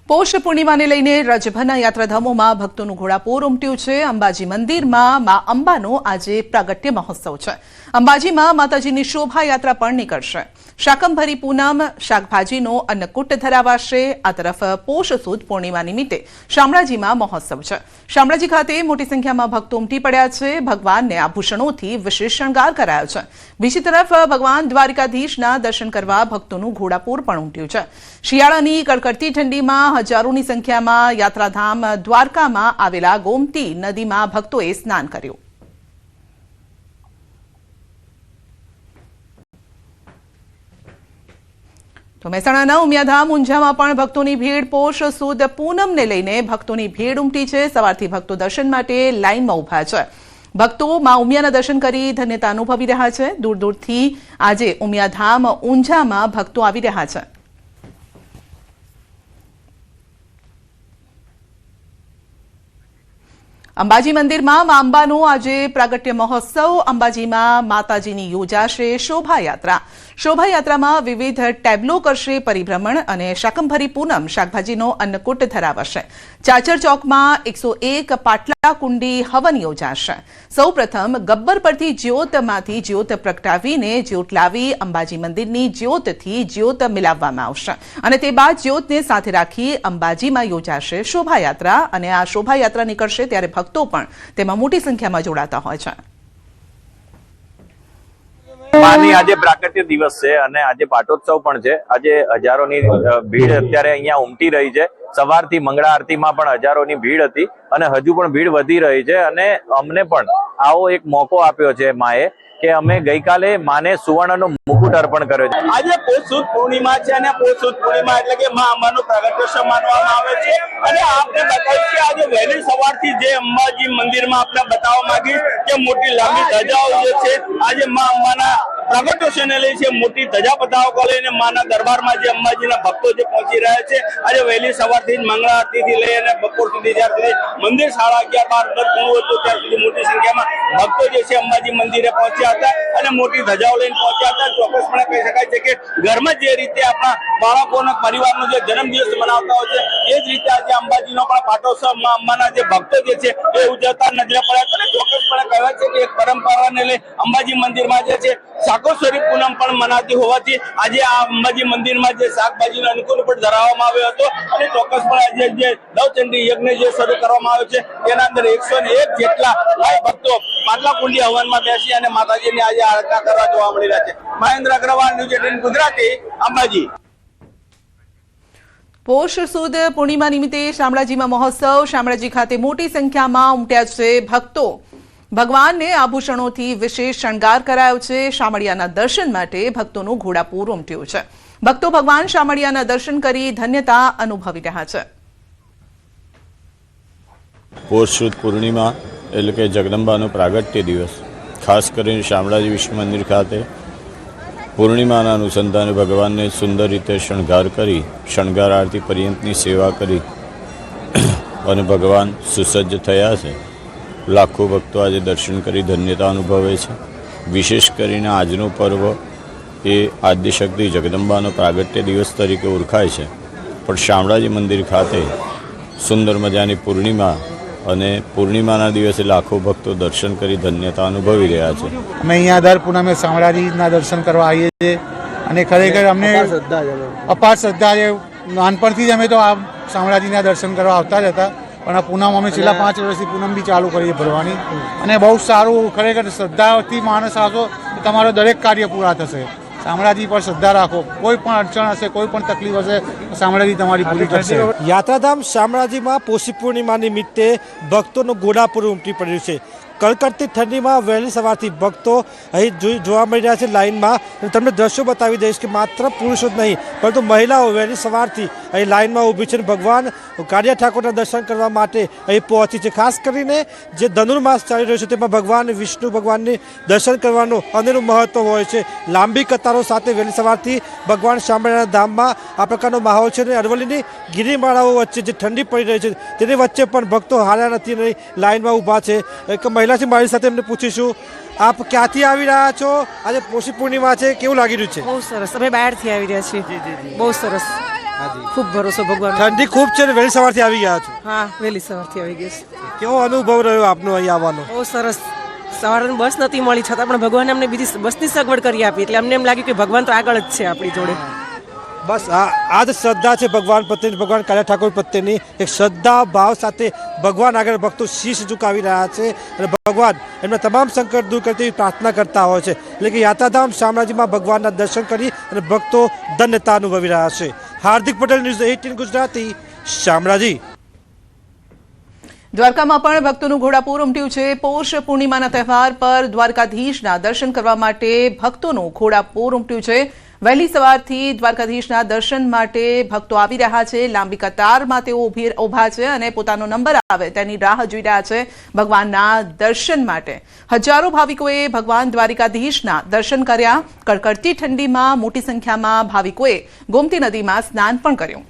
પોષ પૂર્ણિમાને લઈને રાજ્યભરના યાત્રાધામોમાં ભક્તોનું ઘોડાપૂર ઉમટ્યું છે। અંબાજી મંદિરમાં મા અંબાનો આજે પ્રાગટ્ય મહોત્સવ છે। અંબાજીમાં માતાજીની શોભાયાત્રા પણ નીકળશે। શાકંભરી પૂનમ શાકભાજીનો અન્નકૂટ ધરાવાશે। આ તરફ પોષ સુદ પૂર્ણિમા નિમિત્તે શામળાજીમાં મહોત્સવ છે। શામળાજી ખાતે મોટી સંખ્યામાં ભક્તો ઉમટી પડ્યા છે। ભગવાનને આભૂષણોથી વિશેષ શણગાર કરાયો છે। બીજી તરફ ભગવાન દ્વારિકાધીશના દર્શન કરવા ભક્તોનું ઘોડાપૂર પણ ઉમટ્યું છે। શિયાળાની કડકડતી ઠંડીમાં હજારોની સંખ્યામાં યાત્રાધામ દ્વારકામાં આવેલા ગોમતી નદીમાં ભક્તોએ સ્નાન કર્યું। તો મહેસાણાના ઉમિયાધામ ઊંઝામાં પણ ભક્તોની ભીડ પોષ સુદ પૂનમને લઈને ભક્તોની ભીડ ઉમટી છે। સવારથી ભક્તો દર્શન માટે લાઇનમાં ઉભા છે। ભક્તો માં ઉમિયાના દર્શન કરી ધન્યતા અનુભવી રહ્યા છે। દૂર દૂરથી આજે ઉમિયાધામ ઊંઝામાં ભક્તો આવી રહ્યા છે। અંબાજી મંદિરમાં મા અંબાનો આજે પ્રાગટ્ય મહોત્સવ। અંબાજીમાં માતાજીની યોજાશે શોભાયાત્રા। શોભાયાત્રામાં વિવિધ ટેબ્લો કરશે પરિભ્રમણ અને શાકંભરી પૂનમ શાકભાજીનો અન્નકૂટ ધરાવશે। ચાચર ચોકમાં 101 પાટલા કુંડી હવન યોજાશે। સૌપ્રથમ ગબ્બર પરથી જ્યોતમાંથી જ્યોત પ્રગટાવીને જ્યોત લાવી અંબાજી મંદિરની જ્યોતથી જ્યોત મિલાવવામાં આવશે અને તે બાદ જ્યોતને સાથે રાખી અંબાજીમાં યોજાશે શોભાયાત્રા અને આ શોભાયાત્રા નીકળશે ત્યારે ભક્તો પણ તેમાં મોટી સંખ્યામાં જોડાતા હોય છે। માની આજે પ્રાગટ્ય દિવસ છે અને આજે પાટોત્સવ પણ છે। આજે હજારોની ભીડ અત્યારે અહીંયા ઉમટી રહી છે। સવારથી મંગળા આરતીમાં પણ હજારોની ભીડ હતી અને હજુ પણ ભીડ વધી રહી છે અને અમને પણ આવો એક મોકો આપ્યો છે માએ કે અમે ગઈકાલે માને સુવર્ણનો મુકુટ અર્પણ કર્યો છે। આજે પોષ સુદ પૂર્ણિમા છે અને પોષ સુદ પૂર્ણિમા એટલે કે મા અંબાનો પ્રાગટ્યોત્સવ માનવામાં આવે છે અને આપને બતાવ્યું કે આજે વહેલી સવારથી જે અંબાજી મંદિરમાં આપને બતાવવા માંગીશ કે મોટી લાંબી ધજાઓ જે છે આજે મા અંબાના પ્રાગટ્યોત્સવને લઈ છે મોટી ધજા પતાવો લઈને માના દરબારમાં જે અંબાજીના ભક્તો જે પહોંચી રહ્યા છે। આજે વહેલી સવારથી જ મંગળા આરતીથી લઈ અને બપોર સુધી જ્યાર સુધી મંદિર 11:30 12 પૂરું હતું ત્યાર સુધી મોટી સંખ્યામાં ભક્તો જે છે અંબાજી મંદિરે પહોંચ્યા હતા અને મોટી ધજાઓ લઈને પહોંચ્યા હતા। ચોક્કસપણે કહી શકાય છે કે ઘરમાં જે રીતે આપણા બાળકોનો પરિવારનો જે જન્મદિવસ મનાવતા હોય છે એ જ રીતે આજે અંબાજીનો પણ પાટોત્સવ મા અંબાના જે ભક્તો જે છે એ ઉજવતા નજરે પડ્યા અને ચોક્કસપણે કહેવાય છે કે એક પરંપરાને લઈ અંબાજી મંદિરમાં જે છે શાકોત્સરી પૂનમ પણ મનાતી હોવાથી આજે આ અંબાજી મંદિરમાં જે શાકભાજીનો અનુકૂળ પણ ધરાવવામાં આવ્યો હતો અને ચોક્કસપણે આજે જે નવચંડી યજ્ઞ જે શરૂ કરવામાં આવ્યો છે તેના અંદર 101 જેટલા ભક્તો પાટલા કુંડી હવનમાં બેસી અને માતાજીની આજે આરાધના કરવા જોવા મળી રહ્યા છે। મહેન્દ્ર અગ્રવાલ, ન્યૂઝ 18 ગુજરાતી, અંબાજી। પોષ સુદ પૂર્ણિમા નિમિત્તે શામળાજીમાં મહોત્સવ। શામળાજી ખાતે મોટી સંખ્યામાં ઉમટ્યા છે ભક્તો। ભગવાનને આભૂષણોથી વિશેષ શણગાર કરાયો છે। શામળિયાના દર્શન માટે ભક્તોનું ઘોડાપૂર ઉમટ્યું છે। ભક્તો ભગવાન શામળિયાના દર્શન કરી ધન્યતા અનુભવી રહ્યા છે। પોષ સુદ પૂર્ણિમા એટલે કે જગદંબાનો પ્રાગટ્ય દિવસ ખાસ કરીને શામળાજી વિષ્ણુ મંદિર ખાતે પૂર્ણિમાના અનુસંધાને ભગવાનને સુંદર રીતે શણગાર કરી શણગાર આરતી પર્યંતની સેવા કરી અને ભગવાન સુસજ્જ થયા છે। લાખો ભક્તો આજે દર્શન કરી ધન્યતા અનુભવે છે। વિશેષ કરીને આજનો પર્વ એ આદ્યશક્તિ જગદંબાનો પ્રાગટ્ય દિવસ તરીકે ઓળખાય છે પણ શામળાજી મંદિર ખાતે સુંદર મજાની પૂર્ણિમા અને પૂર્ણિમાના દિવસે લાખો ભક્તો દર્શન કરી ધન્યતા અનુભવી રહ્યા છે। અમે અહીંયા દર પૂનમે શામળાજીના દર્શન કરવા આવીએ છીએ અને ખરેખર અમને અપાર શ્રદ્ધા છે। નાનપણથી જ અમે તો આ શામળાજીના દર્શન કરવા આવતા જ હતા પણ આ પૂનમ અમે છેલ્લા 5 વર્ષથી પૂનમ બી ચાલુ કરીએ ભરવાની અને બહુ સારું ખરેખર શ્રદ્ધાથી માણસ આવશો તો તમારો દરેક કાર્ય પૂરા થશે। શામળાજી પર શ્રદ્ધા રાખો, કોઈ પણ અડચણ હશે કોઈ પણ તકલીફ હશે શામળાજી તમારી પૂરી કરશે। યાત્રાધામ શામળાજીમાં પોષી પૂર્ણિમા નિમિત્તે ભક્તોનું ઘોડાપૂર ઉમટી પડ્યું છે। કડકડતી ઠંડીમાં વહેલી સવારથી ભક્તો અહીં જોવા મળી રહ્યા છે લાઇનમાં। તમને દ્રશ્યો બતાવી દઈશ કે માત્ર પુરુષો જ નહીં પરંતુ મહિલાઓ વહેલી સવારથી અહીં લાઇનમાં ઊભી છે। ભગવાન કાળિયા ઠાકોરના દર્શન કરવા માટે અહીં પહોંચી છે। ખાસ કરીને જે ધનુર્માસ ચાલી રહ્યો છે તેમાં ભગવાન વિષ્ણુ ભગવાનની દર્શન કરવાનું અનેરું મહત્વ હોય છે। લાંબી કતારો સાથે વહેલી સવારથી ભગવાન શામળિયાના ધામમાં આ પ્રકારનો માહોલ છે અને અરવલ્લીની ગિરિમાળાઓ વચ્ચે જે ઠંડી પડી રહી છે તેની વચ્ચે પણ ભક્તો હાર્યા નથી અને લાઇનમાં ઊભા છે। એક મહિલાથી મારી સાથે એમને પૂછીશું આપ ક્યાંથી આવી રહ્યા છો? આજે પોષી પૂર્ણિમા છે, કેવું લાગી રહ્યું છે? બહુ સરસ, અમે બહારથી આવી રહ્યા છીએ। બહુ સરસ। ખૂબ ભરોસો ભગવાન. ઠંડી ખૂબ છે ને વહેલી સવારથી આવી ગયા છો. હા, વહેલી સવારથી આવી ગઈ છે. કેવો અનુભવ રહ્યો આપનો અહીં આવવાનો? બહુ સરસ. સવારની બસ નથી મળી છતાં પણ ભગવાને અમને બીજી બસની સગવડ કરી આપી એટલે અમને એમ લાગ્યું કે ભગવાન તો આગળ જ છે આપણી જોડે. બસ આ જ શ્રદ્ધા છે ભગવાન પ્રત્યેની, ભગવાન કાળિયા ઠાકોર પ્રત્યેની એક શ્રદ્ધા ભાવ સાથે ભગવાન આગળ ભક્તો શીશ ઝુકાવી રહ્યા છે અને ભગવાન એમના તમામ સંકટ દૂર કરતી પ્રાર્થના કરતા હોય છે. એટલે કે યાત્રાધામ શામળાજીમાં ભગવાનના દર્શન કરી અને ભક્તો ધન્યતા અનુભવી રહ્યા છે. હાર્દિક પટેલ, ન્યૂઝ 18 ગુજરાતી, શામળાજી. દ્વારકામાં પણ ભક્તોનું ઘોડાપૂર ઉમટ્યું છે. પૌષ પૂર્ણિમાના તહેવાર પર દ્વારકાધીશના દર્શન કરવા માટે ભક્તોનું ઘોડાપૂર ઉમટ્યું છે. વહેલી સવારથી દ્વારકાધીશના દર્શન માટે ભક્તો આવી રહ્યા છે. લાંબી કતારમાં તેઓ ઊભા છે અને પોતાનો નંબર આવે તેની રાહ જોઈ રહ્યા છે ભગવાનના દર્શન માટે. હજારો ભાવિકોએ ભગવાન દ્વારકાધીશના દર્શન કર્યા. કડકડતી ઠંડીમાં મોટી સંખ્યામાં ભાવિકોએ ગોમતી નદીમાં સ્નાન પણ કર્યું.